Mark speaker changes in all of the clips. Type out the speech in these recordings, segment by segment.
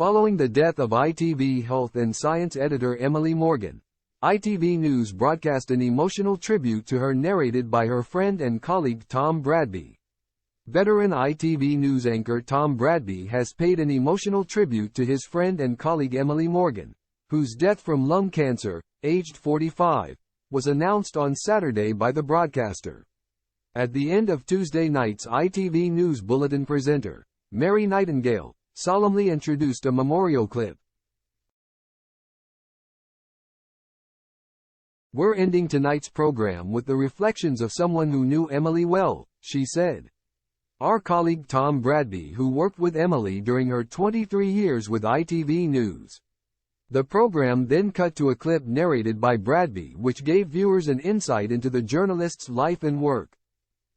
Speaker 1: Following the death of ITV Health and Science editor Emily Morgan, ITV News broadcast an emotional tribute to her narrated by her friend and colleague Tom Bradby. Veteran ITV News anchor Tom Bradby has paid an emotional tribute to his friend and colleague Emily Morgan, whose death from lung cancer, aged 45, was announced on Saturday by the broadcaster. At the end of Tuesday night's ITV News Bulletin, presenter Mary Nightingale solemnly introduced a memorial clip. "We're ending tonight's program with the reflections of someone who knew Emily well," she said. Our colleague Tom Bradby, who worked with Emily during her 23 years with ITV News. The program then cut to a clip narrated by Bradby which gave viewers an insight into the journalist's life and work.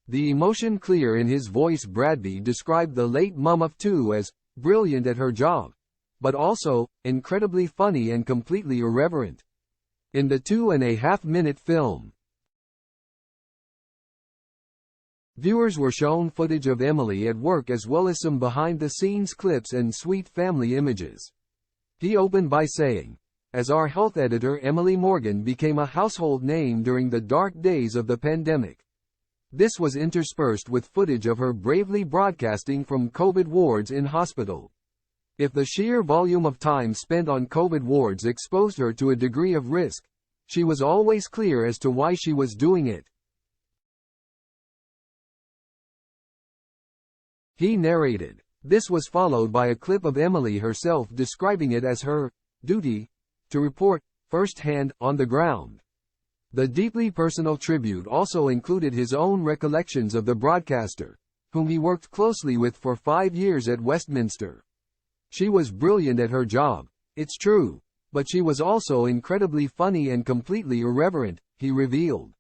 Speaker 1: The emotion clear in his voice, Bradby described the late mum of two as brilliant at her job, but also incredibly funny and completely irreverent. In the 2.5-minute film, viewers were shown footage of Emily at work as well as some behind-the-scenes clips and sweet family images. He opened by saying, "As our health editor Emily Morgan became a household name during the dark days of the pandemic." This was interspersed with footage of her bravely broadcasting from COVID wards in hospital. If the sheer volume of time spent on COVID wards exposed her to a degree of risk, she was always clear as to why she was doing it. He narrated. This was followed by a clip of Emily herself describing it as her duty to report firsthand on the ground. The deeply personal tribute also included his own recollections of the broadcaster, whom he worked closely with for 5 years at Westminster. "She was brilliant at her job, it's true, but she was also incredibly funny and completely irreverent," he revealed.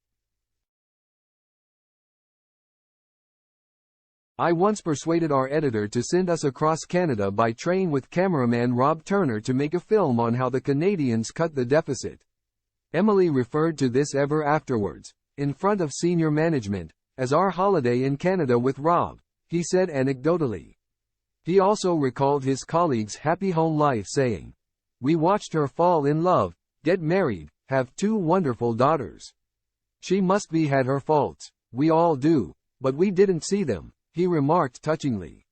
Speaker 1: "I once persuaded our editor to send us across Canada by train with cameraman Rob Turner to make a film on how the Canadians cut the deficit." Emily referred to this ever afterwards, in front of senior management, as our holiday in Canada with Rob, he said anecdotally. He also recalled his colleague's happy home life, saying, "We watched her fall in love, get married, have 2 wonderful daughters. She must be had her faults, we all do, but we didn't see them," he remarked touchingly.